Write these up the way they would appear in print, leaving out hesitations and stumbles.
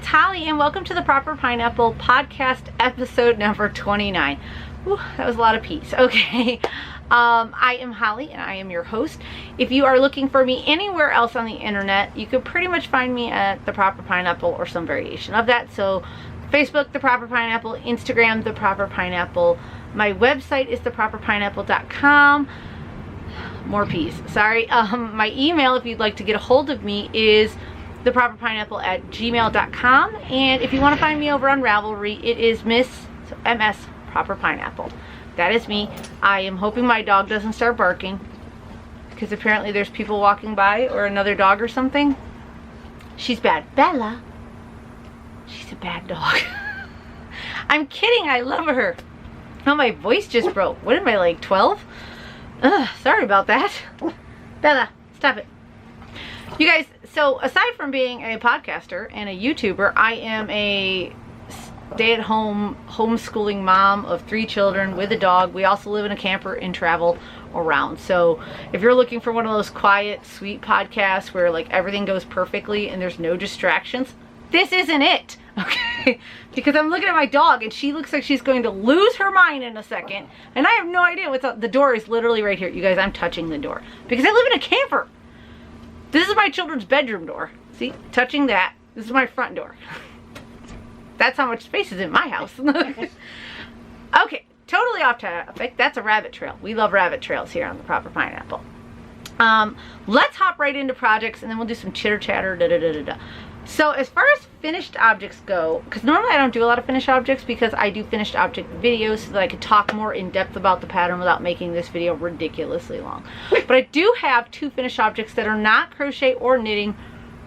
it's Holly and welcome to the Proper Pineapple podcast episode number 29. Whew, that was a lot of peas. Okay. I am Holly and I am your host. If you are looking for me anywhere else on the internet, you could pretty much find me at the Proper Pineapple or some variation of that. So Facebook, the Proper Pineapple, Instagram, the Proper Pineapple. My website is theproperpineapple.com. More peas, sorry. My email, if you'd like to get a hold of me, is theproperpineapple@gmail.com. And if you want to find me over on Ravelry, it is MS Proper Pineapple. That is me. I am hoping my dog doesn't start barking, because apparently there's people walking by, or another dog or something. She's bad. Bella. She's a bad dog. I'm kidding. I love her. Oh, my voice just broke. What am I, like 12? Sorry about that. Bella, stop it. You guys, so aside from being a podcaster and a YouTuber, I am a stay-at-home homeschooling mom of 3 children with a dog. We also live in a camper and travel around. So if you're looking for one of those quiet, sweet podcasts where like everything goes perfectly and there's no distractions, this isn't it. Okay, because I'm looking at my dog and she looks like she's going to lose her mind in a second, and I have no idea what's up. The door is literally right here. You guys, I'm touching the door because I live in a camper. This is my children's bedroom door. See, touching that. This is my front door. That's how much space is in my house. Okay, totally off topic. That's a rabbit trail. We love rabbit trails here on the Proper Pineapple. Let's hop right into projects and then we'll do some chitter chatter. So as far as finished objects go, because normally I don't do a lot of finished objects because I do finished object videos so that I could talk more in depth about the pattern without making this video ridiculously long. But I do have 2 finished objects that are not crochet or knitting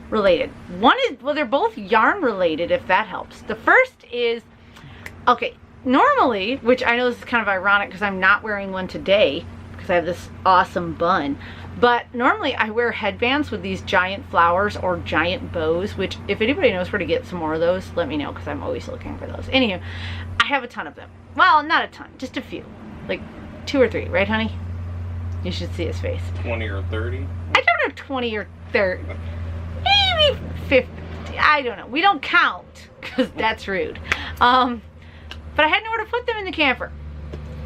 related. One is, well, they're both yarn related, if that helps. The first is, okay, normally, which I know this is kind of ironic because I'm not wearing one today because I have this awesome bun. But normally I wear headbands with these giant flowers or giant bows, which if anybody knows where to get some more of those, let me know because I'm always looking for those. Anywho, I have a ton of them. Well, not a ton, just a few. Like 2 or 3, right honey? You should see his face. 20 or 30? I don't know, 20 or 30. Maybe 50. I don't know. We don't count because that's rude. But I had nowhere to put them in the camper.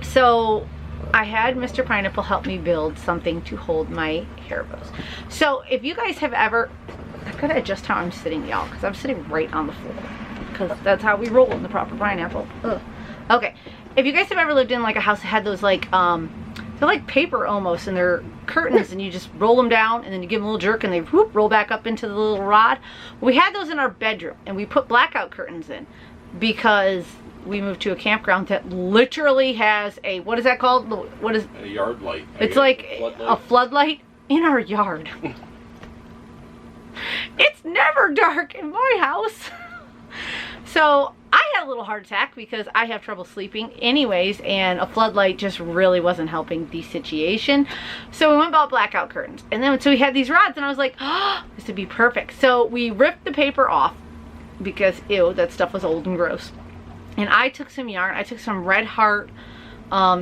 So I had Mr. Pineapple help me build something to hold my hair bows. So if you guys have ever, I gotta adjust how I'm sitting, y'all, because I'm sitting right on the floor, because that's how we roll in the Proper Pineapple. Ugh. Okay, if you guys have ever lived in like a house that had those like they're like paper almost, and they're curtains, and you just roll them down and then you give them a little jerk and they whoop, roll back up into the little rod. We had those in our bedroom and we put blackout curtains in because we moved to a campground that literally has a, what is that called? What is a yard light? It's like a floodlight in our yard. It's never dark in my house. So I had a little heart attack because I have trouble sleeping anyways, and a floodlight just really wasn't helping the situation. So we went and bought blackout curtains, and then so we had these rods and I was like, oh, this would be perfect. So we ripped the paper off because ew, that stuff was old and gross. And I took some yarn. I took some Red Heart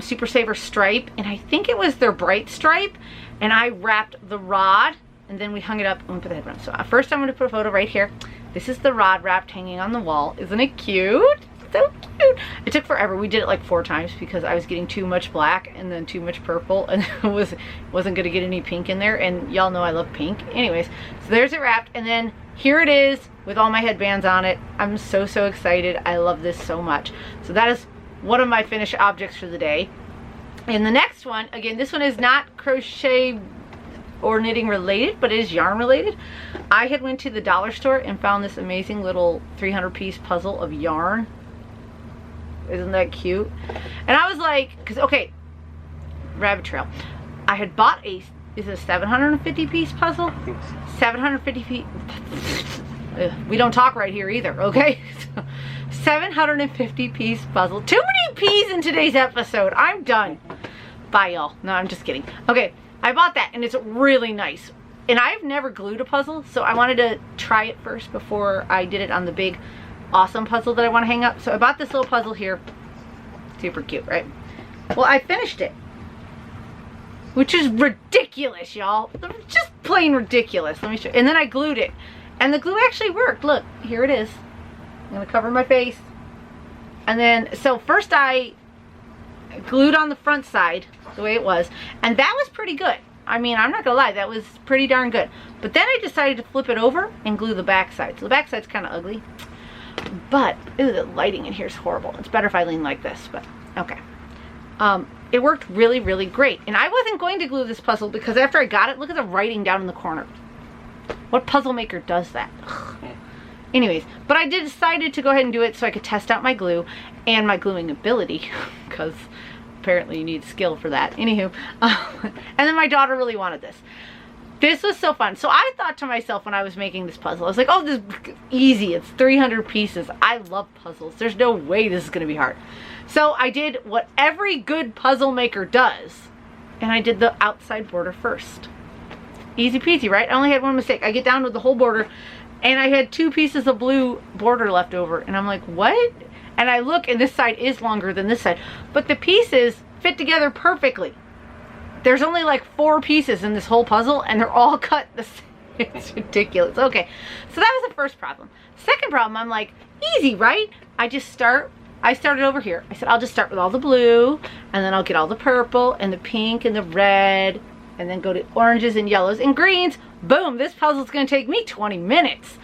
Super Saver stripe, and I think it was their bright stripe, and I wrapped the rod, and then we hung it up and put the headband on. So first I'm going to put a photo right here. This is the rod wrapped hanging on the wall. Isn't it cute? So cute. It took forever. We did it like 4 times because I was getting too much black and then too much purple, and it wasn't going to get any pink in there, and y'all know I love pink. Anyways, so there's it wrapped, and then here it is with all my headbands on it. I'm so excited. I love this so much. So that is one of my finished objects for the day. And the next one, again, this one is not crochet or knitting related, but it is yarn related. I had went to the dollar store and found this amazing little 300-piece puzzle of yarn. Isn't that cute? And I was like, because, okay, rabbit trail. I had bought a, is it a 750-piece puzzle? 750 feet. We don't talk right here either, okay? 750-piece puzzle. Too many P's in today's episode. I'm done. Bye, y'all. No, I'm just kidding. Okay, I bought that, and it's really nice. And I've never glued a puzzle, so I wanted to try it first before I did it on the big, awesome puzzle that I want to hang up. So I bought this little puzzle here. Super cute, right? Well, I finished it, which is ridiculous, y'all. Just plain ridiculous. Let me show you. And then I glued it, and the glue actually worked. Look, here it is. I'm gonna cover my face. And then, so first I glued on the front side the way it was, and that was pretty good. I mean, I'm not gonna lie, that was pretty darn good. But then I decided to flip it over and glue the back side. So the back side's kind of ugly, but ooh, the lighting in here is horrible. It's better if I lean like this, but okay. It worked really, really great. And I wasn't going to glue this puzzle because after I got it, look at the writing down in the corner. What puzzle maker does that? Anyways, but I decided to go ahead and do it so I could test out my glue and my gluing ability, because apparently you need skill for that. Anywho, and then my daughter really wanted this. This was so fun. So I thought to myself when I was making this puzzle, I was like, oh, this is easy. It's 300 pieces. I love puzzles. There's no way this is going to be hard. So I did what every good puzzle maker does, and I did the outside border first. Easy peasy, right? I only had one mistake. I get down to the whole border, and I had 2 pieces of blue border left over, and I'm like, what? And I look, and this side is longer than this side, but the pieces fit together perfectly. There's only like 4 pieces in this whole puzzle, and they're all cut the same. It's ridiculous. Okay, so that was the first problem. Second problem, I'm like, easy, right? I started over here. I said, I'll just start with all the blue, and then I'll get all the purple, and the pink, and the red, and then go to oranges, and yellows, and greens. Boom, this puzzle's gonna take me 20 minutes.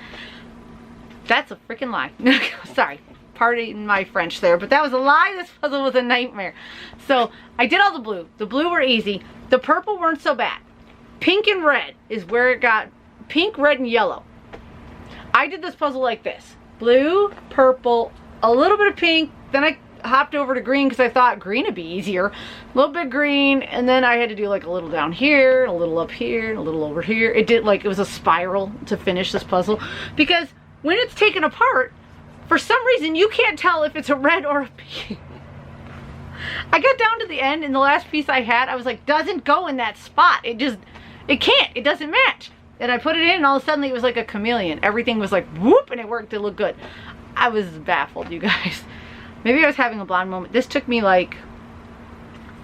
That's a freaking lie. Sorry, pardon my French there, but that was a lie. This puzzle was a nightmare. So I did all the blue. The blue were easy. The purple weren't so bad. Pink and red is where it got, pink, red, and yellow. I did this puzzle like this. Blue, purple, a little bit of pink, then I hopped over to green because I thought green would be easier. A little bit green, and then I had to do like a little down here, a little up here, and a little over here. It did like, it was a spiral to finish this puzzle, because when it's taken apart, for some reason you can't tell if it's a red or a pink. I got down to the end, and the last piece I had, I was like, doesn't go in that spot. It can't, it doesn't match. And I put it in, and all of a sudden it was like a chameleon. Everything was like whoop, and it worked, it looked good. I was baffled, you guys. Maybe I was having a blonde moment. This took me like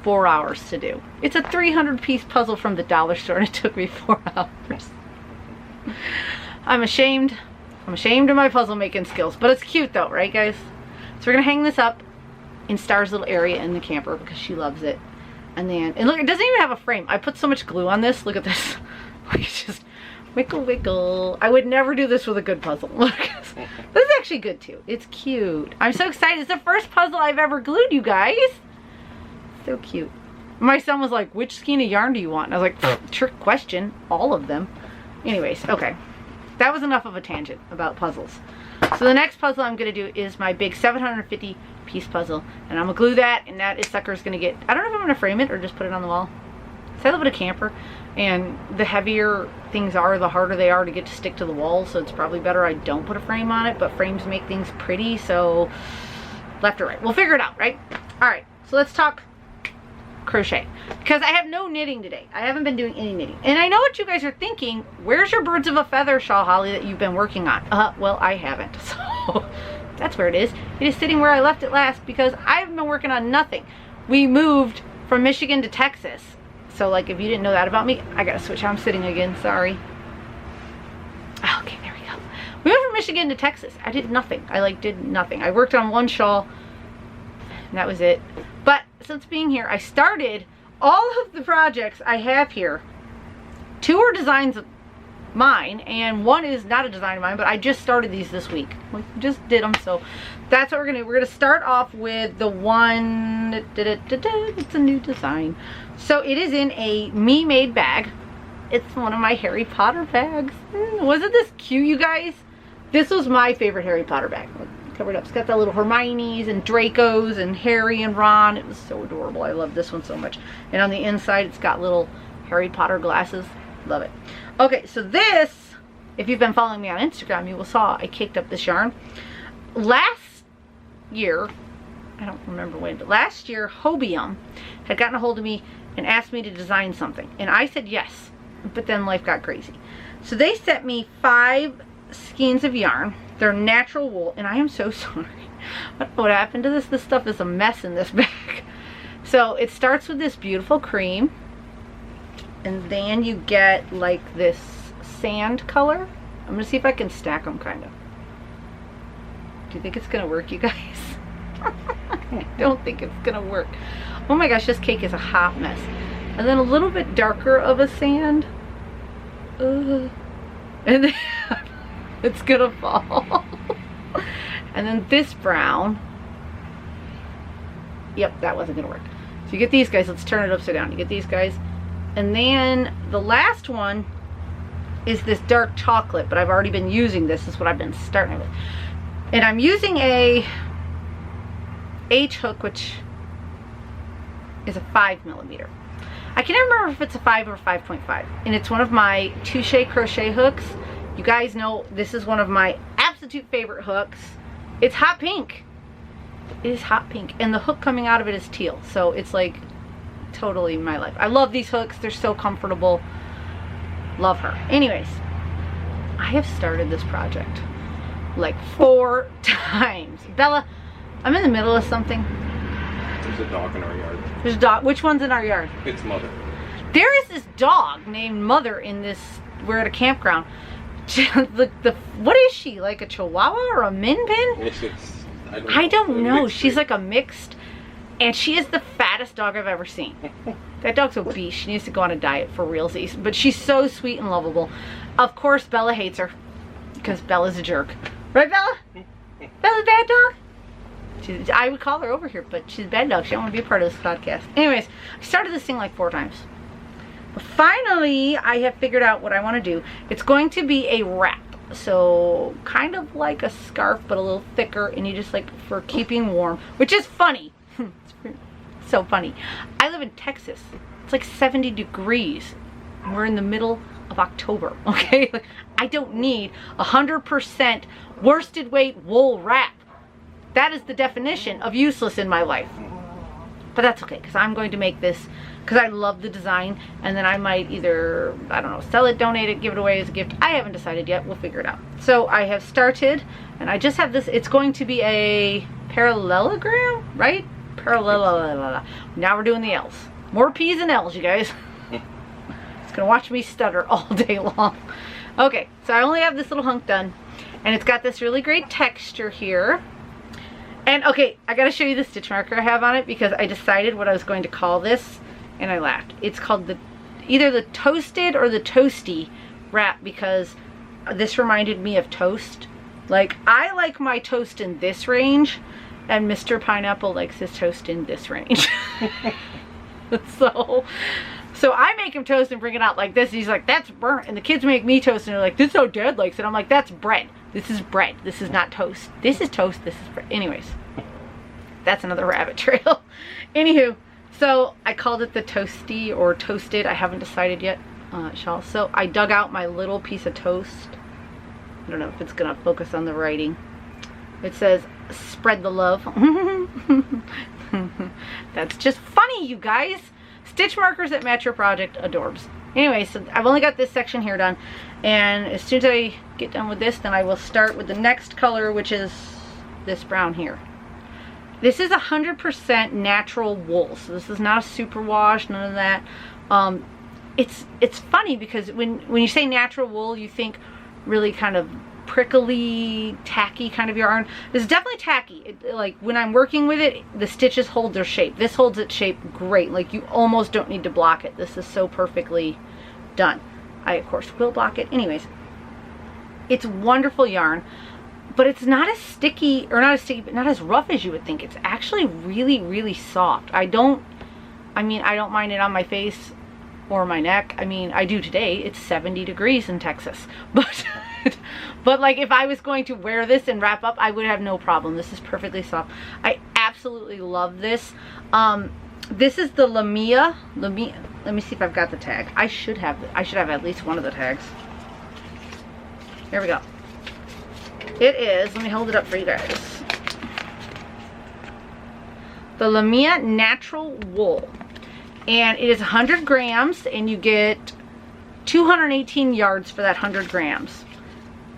4 hours to do. It's a 300-piece puzzle from the dollar store, and it took me 4 hours. I'm ashamed. I'm ashamed of my puzzle making skills, but it's cute though, right guys? So we're gonna hang this up in Star's little area in the camper because she loves it. And then, and look, it doesn't even have a frame. I put so much glue on this. Look at this. We just wiggle, wiggle. I would never do this with a good puzzle. Look, this is actually good too. It's cute. I'm so excited. It's the first puzzle I've ever glued, you guys. So cute. My son was like, which skein of yarn do you want? And I was like, trick question. All of them. Anyways, okay. That was enough of a tangent about puzzles. So the next puzzle I'm going to do is my big 750 piece puzzle. And I'm going to glue that, and that sucker is going to get, I don't know if I'm going to frame it or just put it on the wall. So I live in a camper, and the heavier things are, the harder they are to get to stick to the wall. So it's probably better I don't put a frame on it, but frames make things pretty. So left or right, we'll figure it out, right? All right, so let's talk crochet, because I have no knitting today. I haven't been doing any knitting, and I know what you guys are thinking. Where's your birds of a feather shawl, Holly, that you've been working on? Well, I haven't, so that's where it is. It is sitting where I left it last because I haven't been working on nothing. We moved from Michigan to Texas, so like if you didn't know that about me, I gotta switch how I'm sitting again. Sorry. Okay, there we go. We went from Michigan to Texas. I did nothing. I did nothing. I worked on one shawl, and that was it. But since being here, I started all of the projects I have here. 2 are designs of mine, and 1 is not a design of mine, but I just started these this week. We just did them, so that's what we're gonna do. We're gonna start off with the one, it's a new design. So it is in a me-made bag. It's one of my Harry Potter bags. Wasn't this cute, you guys? This was my favorite Harry Potter bag. Covered up. It's got the little Hermione's and Draco's and Harry and Ron. It was so adorable. I love this one so much. And on the inside, it's got little Harry Potter glasses. Love it. Okay, so this, if you've been following me on Instagram, you will saw I caked up this yarn. Last year, I don't remember when, but last year, Hobium had gotten a hold of me and asked me to design something. And I said yes, but then life got crazy. So they sent me 5 skeins of yarn. They're natural wool, and I am so sorry. What happened to this? This stuff is a mess in this bag. So it starts with this beautiful cream, and then you get like this sand color. I'm gonna see if I can stack them kind of. Do you think it's gonna work, you guys? I don't think it's gonna work. Oh my gosh, this cake is a hot mess. And then a little bit darker of a sand. And then it's gonna fall. And then this brown. Yep, that wasn't gonna work. So you get these guys, let's turn it upside down. You get these guys. And then the last one is this dark chocolate, but I've already been using this. This is what I've been starting with. And I'm using a H hook, which is a 5mm. I can never remember if it's a 5 or 5.5. And it's one of my touche crochet hooks. You guys know this is one of my absolute favorite hooks. It's hot pink. It is hot pink. And the hook coming out of it is teal. So it's like totally my life. I love these hooks. They're so comfortable. Love her. Anyways, I have started this project like 4 times. Bella, I'm in the middle of something. There's a dog in our yard. There's a dog. Which one's in our yard? It's Mother. There is this dog named Mother in this. We're at a campground. What is she? Like a Chihuahua or a Min Pin? I don't know. She's like a mixed. And she is the fattest dog I've ever seen. That dog's obese. She needs to go on a diet for realsies. But she's so sweet and lovable. Of course, Bella hates her. Because Bella's a jerk. Right, Bella? Bella's a bad dog? I would call her over here, but she's a bad dog. She don't want to be a part of this podcast. Anyways, I started this thing like 4 times. But finally, I have figured out what I want to do. It's going to be a wrap. So, kind of like a scarf, but a little thicker. And you just like, for keeping warm. Which is funny. It's so funny. I live in Texas. It's like 70 degrees. And we're in the middle of October, okay? Like, I don't need 100% worsted weight wool wrap. That is the definition of useless in my life. But that's okay, because I'm going to make this because I love the design, and then I might either, I don't know, sell it, donate it, give it away as a gift. I haven't decided yet. We'll figure it out. So I have started, and I just have this. It's going to be a parallelogram, right? Parallel. Now we're doing the L's. More P's and L's, you guys. It's gonna watch me stutter all day long. Okay, so I only have this little hunk done, and it's got this really great texture here. And okay, I gotta show you the stitch marker I have on it because I decided what I was going to call this, and I laughed. It's called either the toasted or the toasty wrap because this reminded me of toast. Like, I like my toast in this range, and Mr. Pineapple likes his toast in this range. So I make him toast and bring it out like this. He's like, that's burnt. And the kids make me toast and they're like, this is how Dad likes it. I'm like, that's bread. This is bread. This is not toast. This is toast. This is bread. Anyways, that's another rabbit trail. Anywho, so I called it the toasty or toasted. I haven't decided yet, Shawl. So I dug out my little piece of toast. I don't know if it's going to focus on the writing. It says, spread the love. That's just funny, you guys. Stitch markers that match your project. Adorbs. Anyway, so I've only got this section here done. And as soon as I get done with this, then I will start with the next color, which is this brown here. This is 100% natural wool. So this is not a superwash, none of that. It's funny because when you say natural wool, you think really kind of prickly, tacky kind of yarn. This is definitely tacky. Like when I'm working with it, the stitches hold their shape. This holds its shape great. Like you almost don't need to block it. This is so perfectly done. I of course will block it. Anyways, it's wonderful yarn, but it's not as sticky, or not as sticky, but not as rough as you would think. It's actually really, really soft. I don't mind it on my face or my neck. I mean, I do today. It's 70 degrees in Texas, but like if I was going to wear this and wrap up, I would have no problem. This is perfectly soft. I absolutely love this. This is the Lamia. Let me see if I've got the tag. I should have at least one of the tags. Here we go. It is, let me hold it up for you guys. The Lamia Natural Wool. And it is 100 grams, and you get 218 yards for that 100 grams.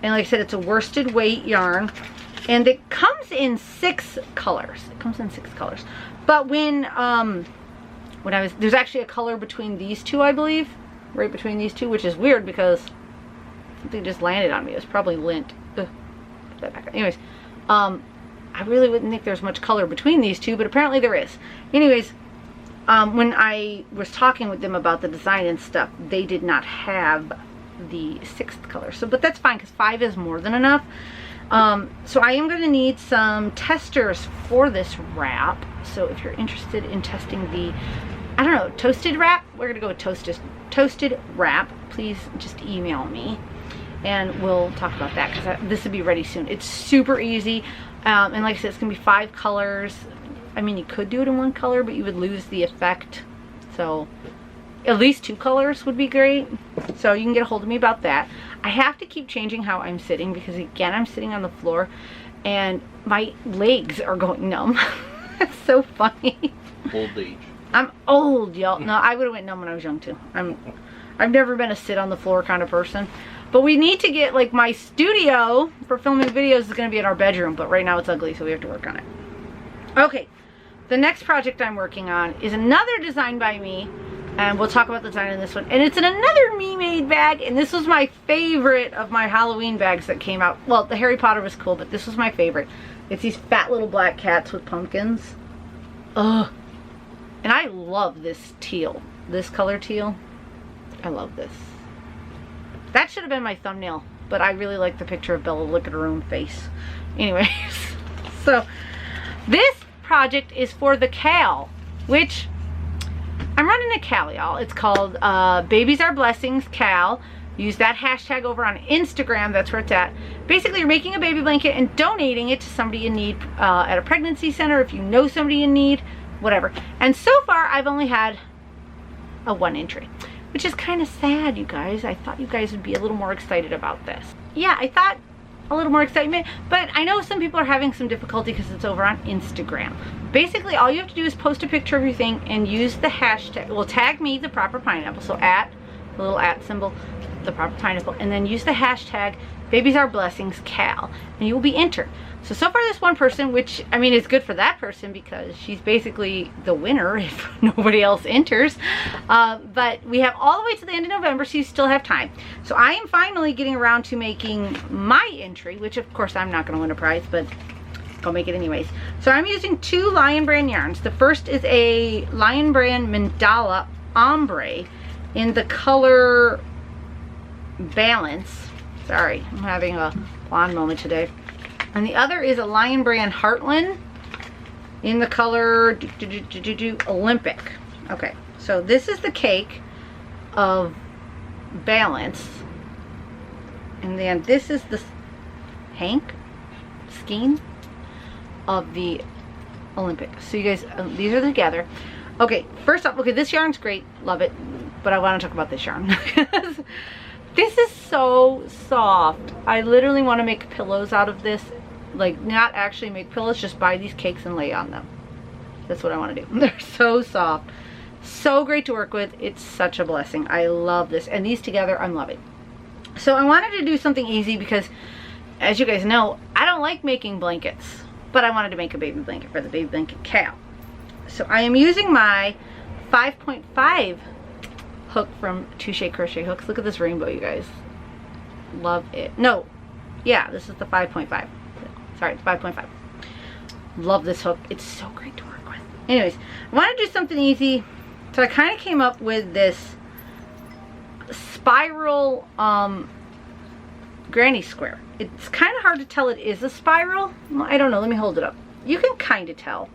And like I said, it's a worsted weight yarn. And it comes in 6 colors. It comes in 6 colors. But when there's actually a color between these two, I believe. Right between these two, which is weird because something just landed on me. It was probably lint. Ugh, put that back on. Anyways, I really wouldn't think there's much color between these two, but apparently there is. Anyways, when I was talking with them about the design and stuff, they did not have the 6th color. So, but that's fine because 5 is more than enough. So I am going to need some testers for this wrap. So if you're interested in testing the, I don't know, toasted wrap, we're going to go with toasted wrap. Please just email me and we'll talk about that because this will be ready soon. It's super easy. And like I said, it's going to be 5 colors. I mean, you could do it in 1 color, but you would lose the effect. So at least 2 colors would be great. So you can get a hold of me about that. I have to keep changing how I'm sitting because, again, I'm sitting on the floor and my legs are going numb. That's so funny. Old age. I'm old, y'all. No, I would have went numb when I was young too. I've never been a sit on the floor kind of person. But we need to get, like, my studio for filming videos is going to be in our bedroom, but right now it's ugly, so we have to work on it. Okay, the next project I'm working on is another design by me, and we'll talk about the design in this one. And it's in another me-made bag, and this was my favorite of my Halloween bags that came out. Well, the Harry Potter was cool, but this was my favorite. It's these fat little black cats with pumpkins. Ugh. And I love this teal. This color teal. I love this. That should have been my thumbnail, but I really like the picture of Bella. Look at her own face. Anyways, so this project is for the Cal, which I'm running a Cal, y'all. It's called Babies Are Blessings Cal. Use that hashtag over on Instagram. That's where it's at. Basically, you're making a baby blanket and donating it to somebody in need at a pregnancy center, if you know somebody in need, whatever. And so far, I've only had a 1 entry, which is kind of sad, you guys. I thought you guys would be a little more excited about this. Yeah, I thought a little more excitement, but I know some people are having some difficulty because it's over on Instagram. Basically, all you have to do is post a picture of your thing and use the hashtag, well, tag me, the proper pineapple, so at, the little at symbol, the proper pineapple, and then use the hashtag Babies Are Blessings Cal, and you will be entered. So far this one person, which, I mean, it's good for that person because she's basically the winner if nobody else enters. But we have all the way to the end of November, so you still have time. So I am finally getting around to making my entry, which of course I'm not going to win a prize, but I'll make it anyways. So I'm using 2 Lion Brand yarns. The first is a Lion Brand Mandala Ombre in the color Balance. Sorry, I'm having a blonde moment today. And the other is a Lion Brand Heartland in the color Olympic. Okay, so this is the cake of Balance. And then this is the skein of the Olympic. So you guys, these are together. Okay, first off, okay, this yarn's great. Love it. But I want to talk about this yarn. This is so soft. I literally want to make pillows out of this. Like, not actually make pillows, just buy these cakes and lay on them. That's what I want to do. They're so soft. So great to work with. It's such a blessing. I love this. And these together, I'm loving. So I wanted to do something easy because, as you guys know, I don't like making blankets. But I wanted to make a baby blanket for the Baby Blanket Cal. So I am using my 5.5 hook from Touche Crochet Hooks. Look at this rainbow, you guys. Love it. No, yeah, this is the 5.5. Sorry, it's 5.5. Love this hook. It's so great to work with. Anyways, I want to do something easy. So I kind of came up with this spiral granny square. It's kind of hard to tell it is a spiral. I don't know. Let me hold it up. You can kind of tell.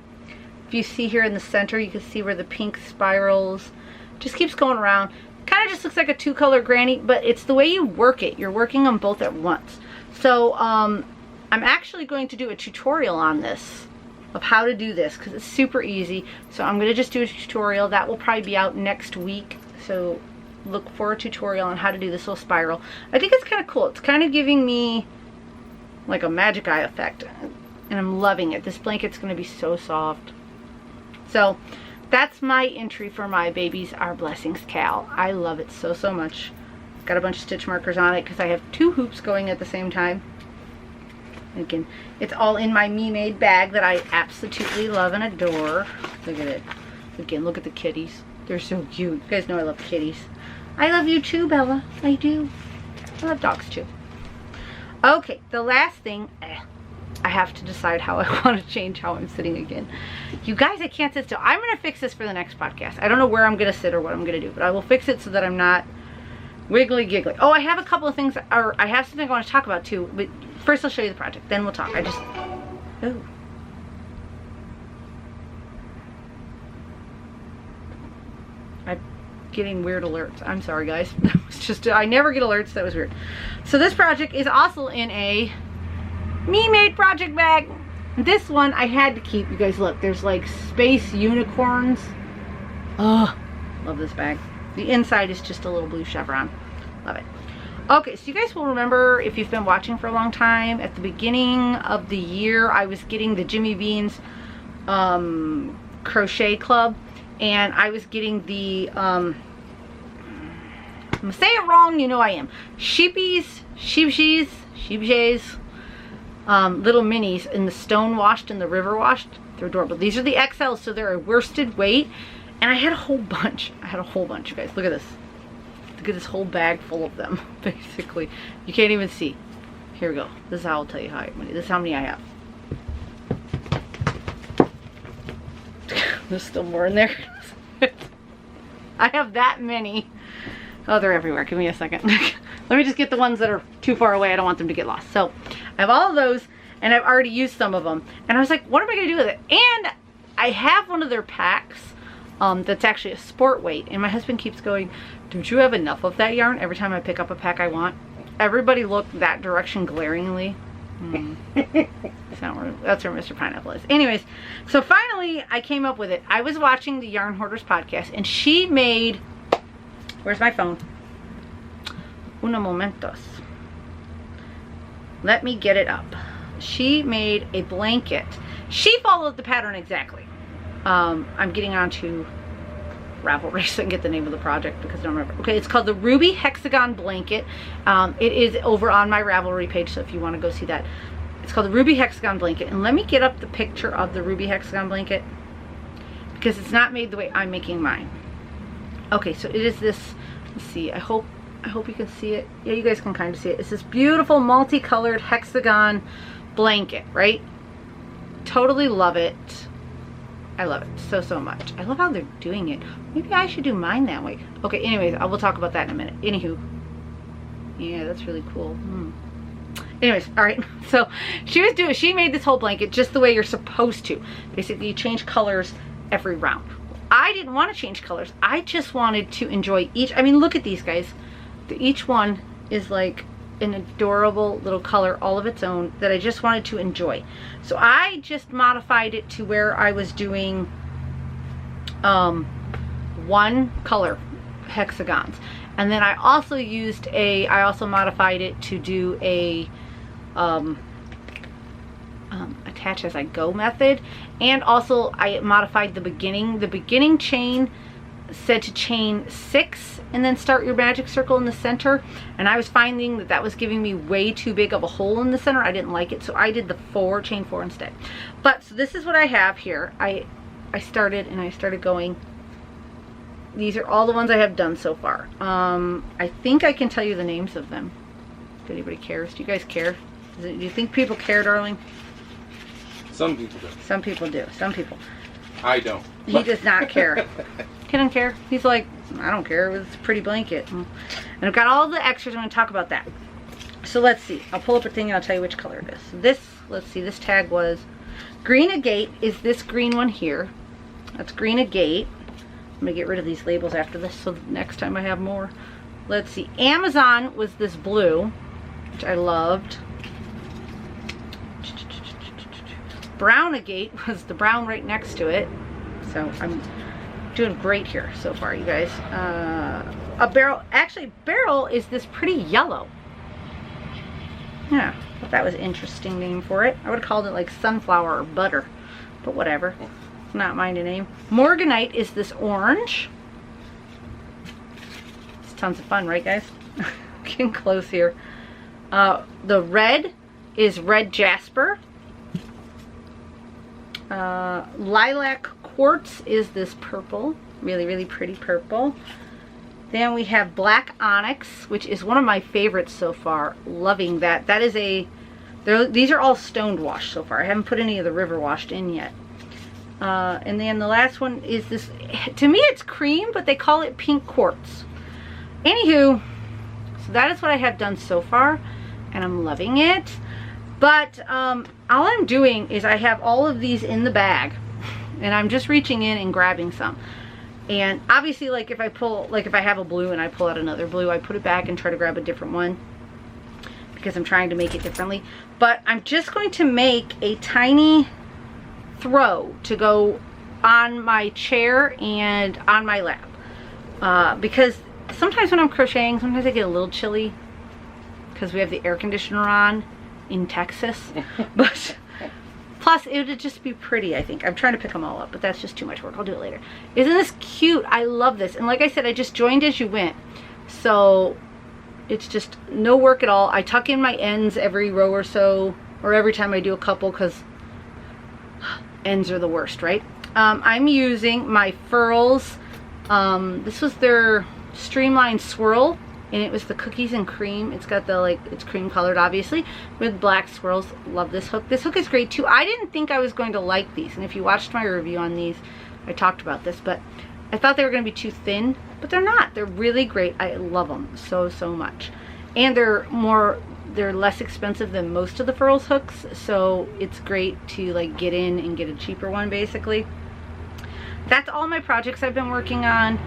If you see here in the center, you can see where the pink spirals. Just keeps going around. Kind of just looks like a 2-color granny, but it's the way you work it. You're working them both at once. So I'm actually going to do a tutorial on this, of how to do this, because it's super easy. So I'm going to just do a tutorial. That will probably be out next week. So look for a tutorial on how to do this little spiral. I think it's kind of cool. It's kind of giving me like a magic eye effect. And I'm loving it. This blanket's going to be so soft. So that's my entry for my Babies Are Blessings Cal. I love it so, so much. Got a bunch of stitch markers on it because I have 2 hoops going at the same time. And again, it's all in my me-made bag that I absolutely love and adore. Look at it. Again, look at the kitties. They're so cute. You guys know I love kitties. I love you too, Bella. I do. I love dogs too. Okay, the last thing. I have to decide how I want to change how I'm sitting again. You guys, I can't sit still. I'm going to fix this for the next podcast. I don't know where I'm going to sit or what I'm going to do, but I will fix it so that I'm not wiggly giggly. Oh, I have a couple of things, or I have something I want to talk about too, but first I'll show you the project, then we'll talk. Oh. I'm getting weird alerts. I'm sorry, guys. That was just, I never get alerts. That was weird. So this project is also in a me-made project bag. This one I had to keep. You guys look, there's like space unicorns. Oh, love this bag. The inside is just a little blue chevron. Love it. Okay, so you guys will remember, if you've been watching for a long time, at the beginning of the year, I was getting the Jimmy Bean's crochet club, and I was getting the, I'm gonna say it wrong, you know I am, sheepies, little minis in the stone washed and the river washed. They're adorable. These are the XLs, so they're a worsted weight. And I had a whole bunch. You guys. Look at this. Look at this whole bag full of them, basically. You can't even see. Here we go. This is how I'll tell you how many. This is how many I have. There's still more in there. I have that many. Oh, they're everywhere. Give me a second. Let me just get the ones that are too far away. I don't want them to get lost. So I have all of those, and I've already used some of them. And I was like, what am I going to do with it? And I have one of their packs. That's actually a sport weight, and my husband keeps going, don't you have enough of that yarn? Every time I pick up a pack I want. Everybody looked that direction glaringly. That's where Mr. Pineapple is. Anyways, so finally I came up with it. I was watching the Yarn Hoarders podcast, and she made, where's my phone? Uno momentos. Let me get it up. She made a blanket. She followed the pattern exactly. I'm getting onto Ravelry so I can get the name of the project because I don't remember. Okay, it's called the Ruby Hexagon Blanket. It is over on my Ravelry page, so if you want to go see that. It's called the Ruby Hexagon Blanket. And let me get up the picture of the Ruby Hexagon Blanket because it's not made the way I'm making mine. Okay, so it is this, let's see, I hope you can see it. Yeah, you guys can kind of see it. It's this beautiful multicolored hexagon blanket, right? Totally love it. I love it so much. I love how they're doing it. Maybe I should do mine that way. Okay, anyways, I will talk about that in a minute. Anywho. Yeah, that's really cool. Anyways, alright. So she made this whole blanket just the way you're supposed to. Basically, you change colors every round. I didn't want to change colors. I just wanted to enjoy each. I mean, look at these guys. Each one is like an adorable little color all of its own that I just wanted to enjoy. So I just modified it to where I was doing one color hexagons, and then I also used I also modified it to do a attach as I go method, and also I modified the beginning chain said to chain 6 and then start your magic circle in the center, and I was finding that was giving me way too big of a hole in the center. I didn't like it, so I did the chain 4 instead. But so this is what I have here. I started going. These are all the ones I have done so far. I think I can tell you the names of them if anybody cares. Do you guys care? Do you think people care, darling? Some people do. Some people do. Some people. I don't. He does not care. He doesn't care. He's like, I don't care. It's a pretty blanket. And I've got all the extras. I'm going to talk about that. So let's see. I'll pull up a thing and I'll tell you which color it is. So this, let's see, this tag was Green Agate is this green one here. That's Green Agate. I'm going to get rid of these labels after this so next time I have more. Let's see. Amazon was this blue, which I loved. Brown Agate was the brown right next to it. So I'm doing great here so far, you guys. A barrel, actually Beryl is this pretty yellow. Yeah, I thought that was an interesting name for it. I would have called it like sunflower or butter, but whatever. It's not mine to name. Morganite is this orange. It's tons of fun, right guys? Getting close here. The red is Red Jasper. Lilac Quartz is this purple, really pretty purple. Then we have Black Onyx, which is one of my favorites so far. Loving that. That is a These are all stoned washed so far. I haven't put any of the river washed in yet. And then the last one is this, to me it's cream, but they call it pink quartz. Anywho, so that is what I have done so far, and I'm loving it. But all I'm doing is I have all of these in the bag, and I'm just reaching in and grabbing some. And obviously, like if I have a blue and I pull out another blue, I put it back and try to grab a different one, because I'm trying to make it differently. But I'm just going to make a tiny throw to go on my chair and on my lap, because sometimes when I'm crocheting, sometimes I get a little chilly because we have the air conditioner on in Texas. But plus it would just be pretty, I think. I'm trying to pick them all up, but that's just too much work. I'll do it later. Isn't this cute? I love this. And like I said, I just joined as you went, so it's just no work at all. I tuck in my ends every row or so, or every time I do a couple, because ends are the worst, right? I'm using my Furls. This was their Streamlined Swirl, and it was the cookies and cream. It's got the, like, it's cream colored obviously with black swirls. Love this hook. This hook is great too. I didn't think I was going to like these, and if you watched my review on these, I talked about this, but I thought they were going to be too thin, but they're not. They're really great. I love them so much, and they're less expensive than most of the Furls hooks, so it's great to like get in and get a cheaper one basically. That's all my projects I've been working on.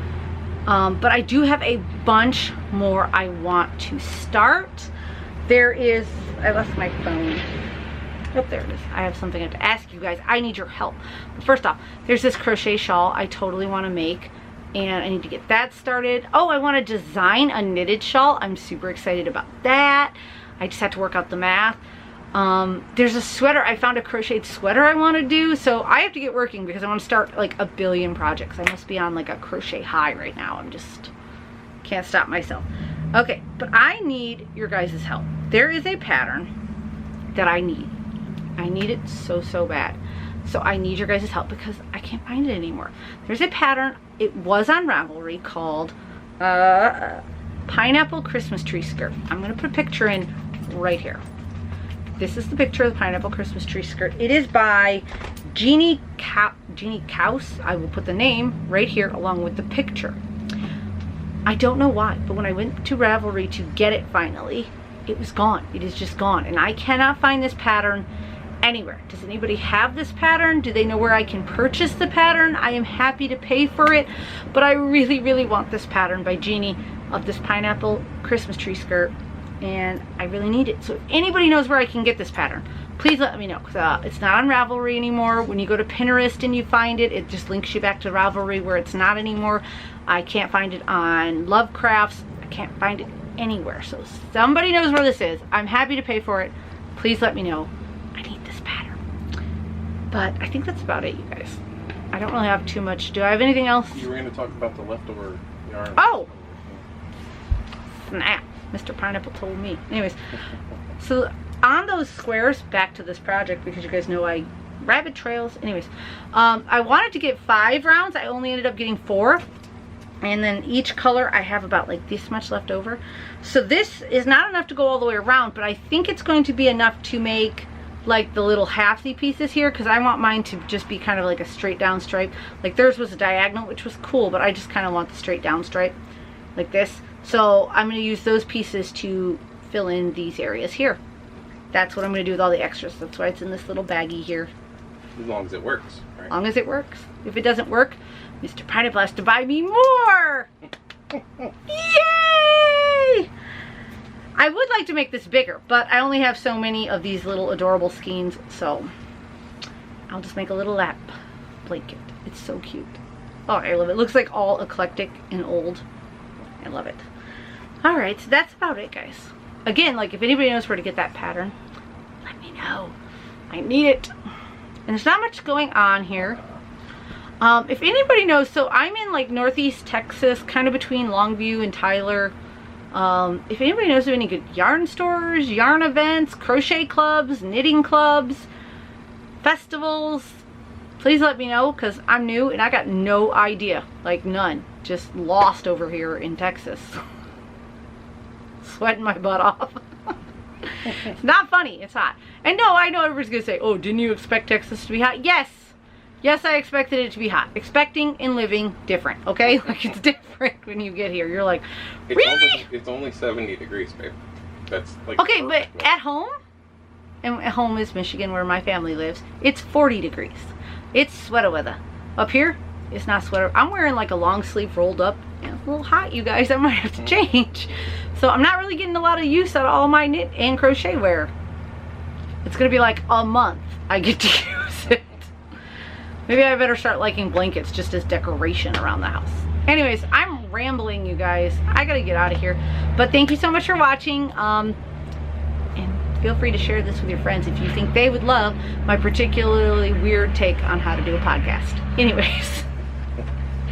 But I do have a bunch more I want to start. I left my phone. Oh, there it is. I have something I have to ask you guys. I need your help. But first off, there's this crochet shawl I totally want to make, and I need to get that started. Oh, I want to design a knitted shawl. I'm super excited about that. I just have to work out the math. There's a sweater. I found a crocheted sweater I want to do, so I have to get working because I want to start like a billion projects. I must be on like a crochet high right now. I'm just can't stop myself. Okay, but I need your guys' help. There is a pattern that I need. I need it so bad. So I need your guys' help because I can't find it anymore. There's a pattern. It was on Ravelry called Pineapple Christmas Tree Skirt. I'm going to put a picture in right here. This is the picture of the Pineapple Christmas Tree Skirt. It is by Jeannie Kaus. I will put the name right here along with the picture. I don't know why, but when I went to Ravelry to get it finally, it was gone. It is just gone, and I cannot find this pattern anywhere. Does anybody have this pattern? Do they know where I can purchase the pattern? I am happy to pay for it, but I really want this pattern by Jeannie of this Pineapple Christmas Tree Skirt, and I really need it. So if anybody knows where I can get this pattern, please let me know, because it's not on Ravelry anymore. When you go to Pinterest and you find it, it just links you back to Ravelry where it's not anymore. I can't find it on LoveCrafts. I can't find it anywhere. So if somebody knows where this is, I'm happy to pay for it. Please let me know. I need this pattern. But I think that's about it, you guys. I don't really have too much. Do I have anything else? You were going to talk about the leftover yarn. Oh! Snap. Mr. Pineapple told me. Anyways, so on those squares, back to this project, because you guys know I rabbit trails. Anyways, I wanted to get 5 rounds. I only ended up getting 4. And then each color, I have about like this much left over. So this is not enough to go all the way around, but I think it's going to be enough to make like the little halfsy pieces here, because I want mine to just be kind of like a straight down stripe. Like theirs was a diagonal, which was cool, but I just kind of want the straight down stripe like this. So I'm going to use those pieces to fill in these areas here. That's what I'm going to do with all the extras. That's why it's in this little baggie here. As long as it works, right? As long as it works. If it doesn't work, Mr. Pineapple has to buy me more! Yay! I would like to make this bigger, but I only have so many of these little adorable skeins, so I'll just make a little lap blanket. It's so cute. Oh, I love it. It looks like all eclectic and old. I love it. Alright, so that's about it, guys. Again, like if anybody knows where to get that pattern, let me know. I need it. And there's not much going on here. If anybody knows, so I'm in like Northeast Texas, kind of between Longview and Tyler. If anybody knows of any good yarn stores, yarn events, crochet clubs, knitting clubs, festivals, please let me know, because I'm new and I got no idea. Like none. Just lost over here in Texas. Sweating my butt off. It's not funny. It's hot. And no, I know everybody's going to say, oh, didn't you expect Texas to be hot? Yes. Yes, I expected it to be hot. Expecting and living different, okay? Like, it's different when you get here. You're like, really? It's only 70 degrees, babe. That's like... Okay, but at home, and at home is Michigan where my family lives, it's 40 degrees. It's sweater weather. Up here, it's not sweater. I'm wearing like a long sleeve rolled up. And it's a little hot, you guys. I might have to change. So I'm not really getting a lot of use out of all my knit and crochet wear. It's going to be like a month I get to use it. Maybe I better start liking blankets just as decoration around the house. Anyways, I'm rambling, you guys. I gotta get out of here. But thank you so much for watching. And feel free to share this with your friends if you think they would love my particularly weird take on how to do a podcast. Anyways,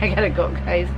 I gotta go, guys.